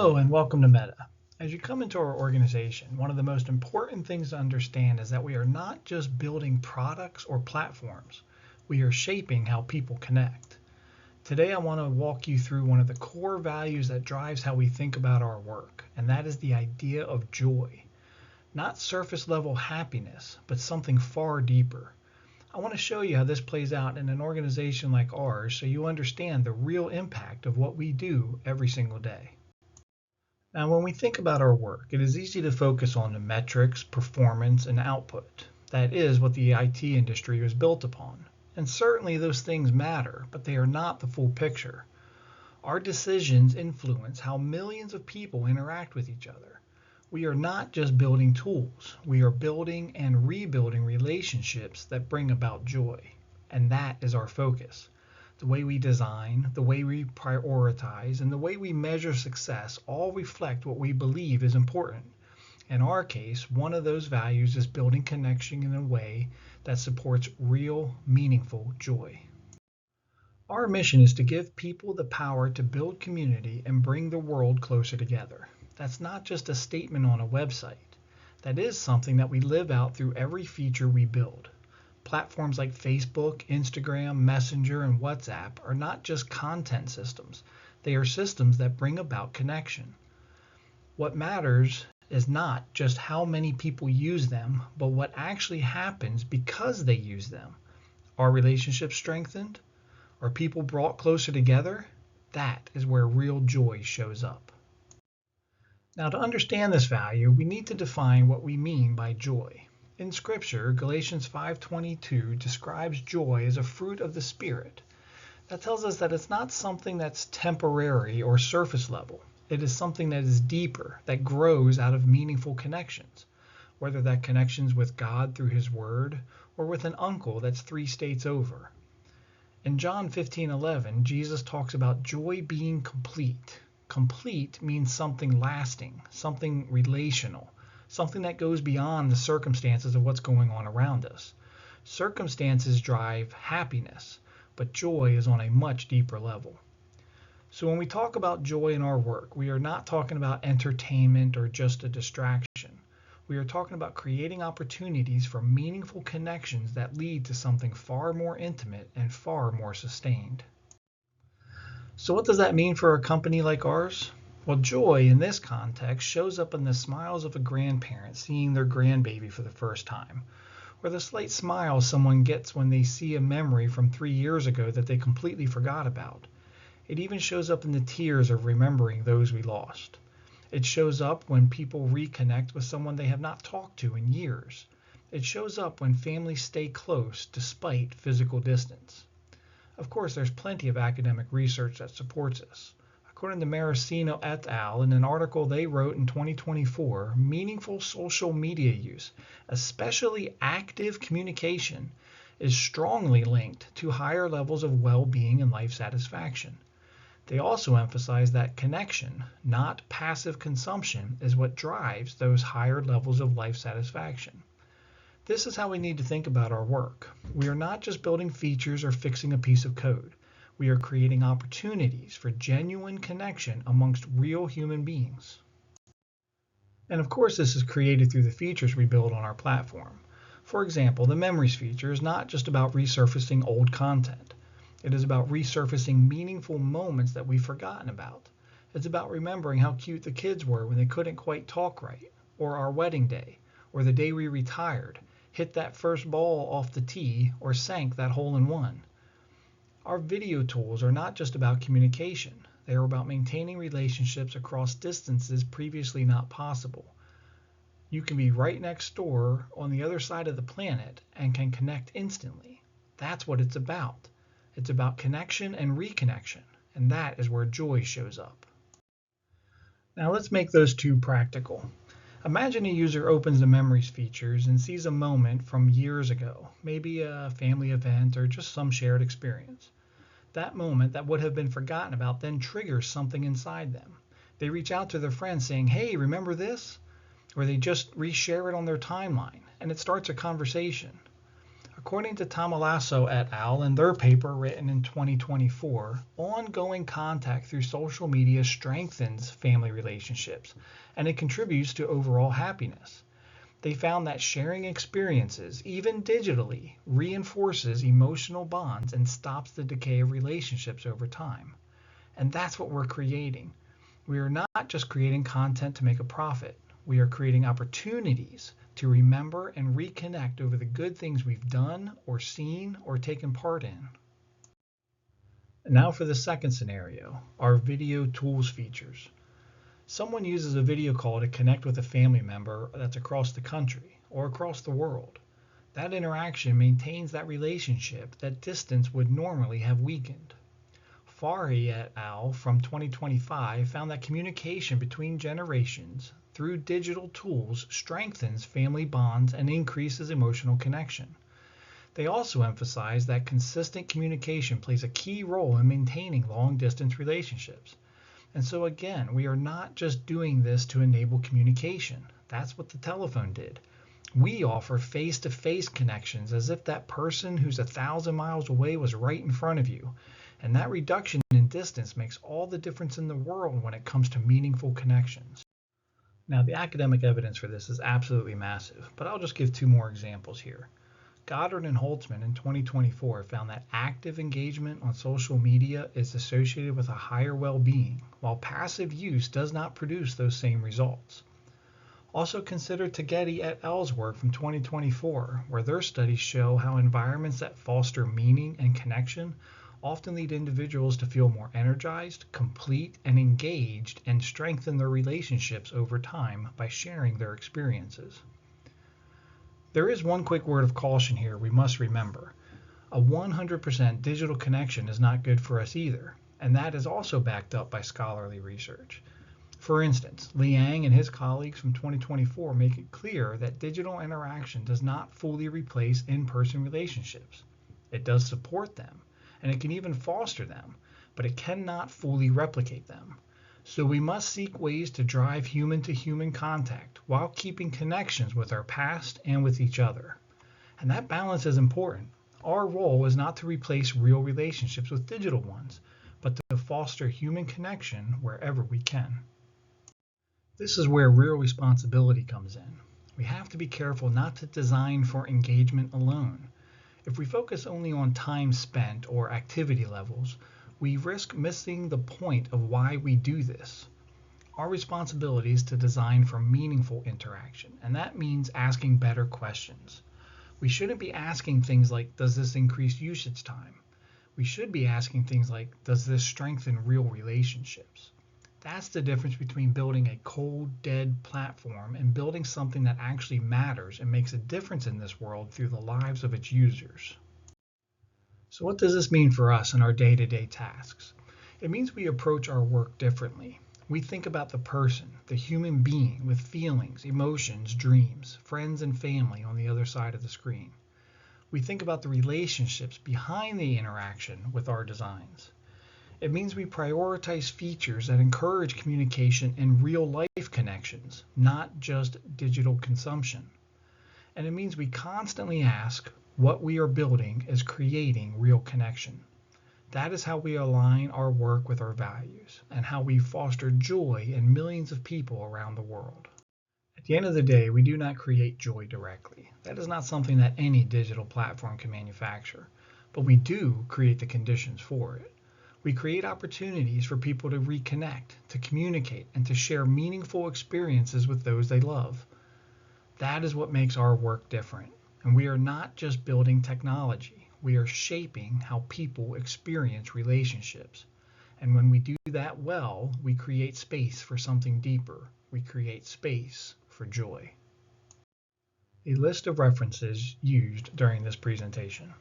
Hello and welcome to Meta. As you come into our organization, one of the most important things to understand is that we are not just building products or platforms, we are shaping how people connect. Today I want to walk you through one of the core values that drives how we think about our work, and that is the idea of joy. Not surface level happiness, but something far deeper. I want to show you how this plays out in an organization like ours so you understand the real impact of what we do every single day. Now, when we think about our work, it is easy to focus on the metrics, performance, and output. That is what the IT industry was built upon. And certainly those things matter, but they are not the full picture. Our decisions influence how millions of people interact with each other. We are not just building tools, we are building and rebuilding relationships that bring about joy. And that is our focus. The way we design, the way we prioritize, and the way we measure success all reflect what we believe is important. In our case, one of those values is building connection in a way that supports real, meaningful joy. Our mission is to give people the power to build community and bring the world closer together. That's not just a statement on a website. That is something that we live out through every feature we build. Platforms like Facebook, Instagram, Messenger, and WhatsApp are not just content systems. They are systems that bring about connection. What matters is not just how many people use them, but what actually happens because they use them. Are relationships strengthened? Are people brought closer together? That is where real joy shows up. Now, to understand this value, we need to define what we mean by joy. In Scripture, Galatians 5:22 describes joy as a fruit of the Spirit. That tells us that it's not something that's temporary or surface level. It is something that is deeper, that grows out of meaningful connections, whether that connection's with God through His Word or with an uncle that's 3 states over. In John 15:11, Jesus talks about joy being complete. Complete means something lasting, something relational. Something that goes beyond the circumstances of what's going on around us. Circumstances drive happiness, but joy is on a much deeper level. So when we talk about joy in our work, we are not talking about entertainment or just a distraction. We are talking about creating opportunities for meaningful connections that lead to something far more intimate and far more sustained. So what does that mean for a company like ours? Well, joy in this context shows up in the smiles of a grandparent seeing their grandbaby for the first time, or the slight smile someone gets when they see a memory from 3 years ago that they completely forgot about. It even shows up in the tears of remembering those we lost. It shows up when people reconnect with someone they have not talked to in years. It shows up when families stay close despite physical distance. Of course, there's plenty of academic research that supports this. According to Maracino et al., in an article they wrote in 2024, meaningful social media use, especially active communication, is strongly linked to higher levels of well-being and life satisfaction. They also emphasize that connection, not passive consumption, is what drives those higher levels of life satisfaction. This is how we need to think about our work. We are not just building features or fixing a piece of code. We are creating opportunities for genuine connection amongst real human beings. And of course, this is created through the features we build on our platform. For example, the Memories feature is not just about resurfacing old content. It is about resurfacing meaningful moments that we've forgotten about. It's about remembering how cute the kids were when they couldn't quite talk right, or our wedding day, or the day we retired, hit that first ball off the tee, or sank that hole-in-one. Our video tools are not just about communication. They are about maintaining relationships across distances previously not possible. You can be right next door on the other side of the planet and can connect instantly. That's what it's about. It's about connection and reconnection, and that is where joy shows up. Now let's make those two practical. Imagine a user opens the Memories features and sees a moment from years ago, maybe a family event or just some shared experience. That moment that would have been forgotten about then triggers something inside them. They reach out to their friends saying, "Hey, remember this?" Or they just reshare it on their timeline, and it starts a conversation. A According to Tomalaso et al. In their paper written in 2024, ongoing contact through social media strengthens family relationships and it contributes to overall happiness. They found that sharing experiences, even digitally, reinforces emotional bonds and stops the decay of relationships over time. And that's what we're creating. We are not just creating content to make a profit. We are creating opportunities to remember and reconnect over the good things we've done or seen or taken part in. And now for the second scenario, our video tools features. Someone uses a video call to connect with a family member that's across the country or across the world. That interaction maintains that relationship that distance would normally have weakened. Fari et al. From 2025 found that communication between generations through digital tools strengthens family bonds and increases emotional connection. They also emphasize that consistent communication plays a key role in maintaining long-distance relationships. And so again, we are not just doing this to enable communication. That's what the telephone did. We offer face-to-face connections as if that person who's 1,000 miles away was right in front of you. And that reduction in distance makes all the difference in the world when it comes to meaningful connections. Now, the academic evidence for this is absolutely massive, but I'll just give two more examples here. Goddard and Holtzman in 2024 found that active engagement on social media is associated with a higher well-being, while passive use does not produce those same results. Also consider Tegeti et al.'s work from 2024, where their studies show how environments that foster meaning and connection often lead individuals to feel more energized, complete, and engaged, and strengthen their relationships over time by sharing their experiences. There is one quick word of caution here we must remember. A 100% digital connection is not good for us either, and that is also backed up by scholarly research. For instance, Liang and his colleagues from 2024 make it clear that digital interaction does not fully replace in-person relationships. It does support them, and it can even foster them, but it cannot fully replicate them. So we must seek ways to drive human-to-human contact while keeping connections with our past and with each other. And that balance is important. Our role is not to replace real relationships with digital ones, but to foster human connection wherever we can. This is where real responsibility comes in. We have to be careful not to design for engagement alone. If we focus only on time spent or activity levels, we risk missing the point of why we do this. Our responsibility is to design for meaningful interaction, and that means asking better questions. We shouldn't be asking things like, does this increase usage time? We should be asking things like, does this strengthen real relationships? That's the difference between building a cold, dead platform and building something that actually matters and makes a difference in this world through the lives of its users. So what does this mean for us in our day-to-day tasks? It means we approach our work differently. We think about the person, the human being with feelings, emotions, dreams, friends, and family on the other side of the screen. We think about the relationships behind the interaction with our designs. It means we prioritize features that encourage communication and real-life connections, not just digital consumption. And it means we constantly ask, what we are building is creating real connection. That is how we align our work with our values and how we foster joy in millions of people around the world. At the end of the day, we do not create joy directly. That is not something that any digital platform can manufacture, but we do create the conditions for it. We create opportunities for people to reconnect, to communicate, and to share meaningful experiences with those they love. That is what makes our work different. And we are not just building technology. We are shaping how people experience relationships. And when we do that well, we create space for something deeper. We create space for joy. A list of references used during this presentation.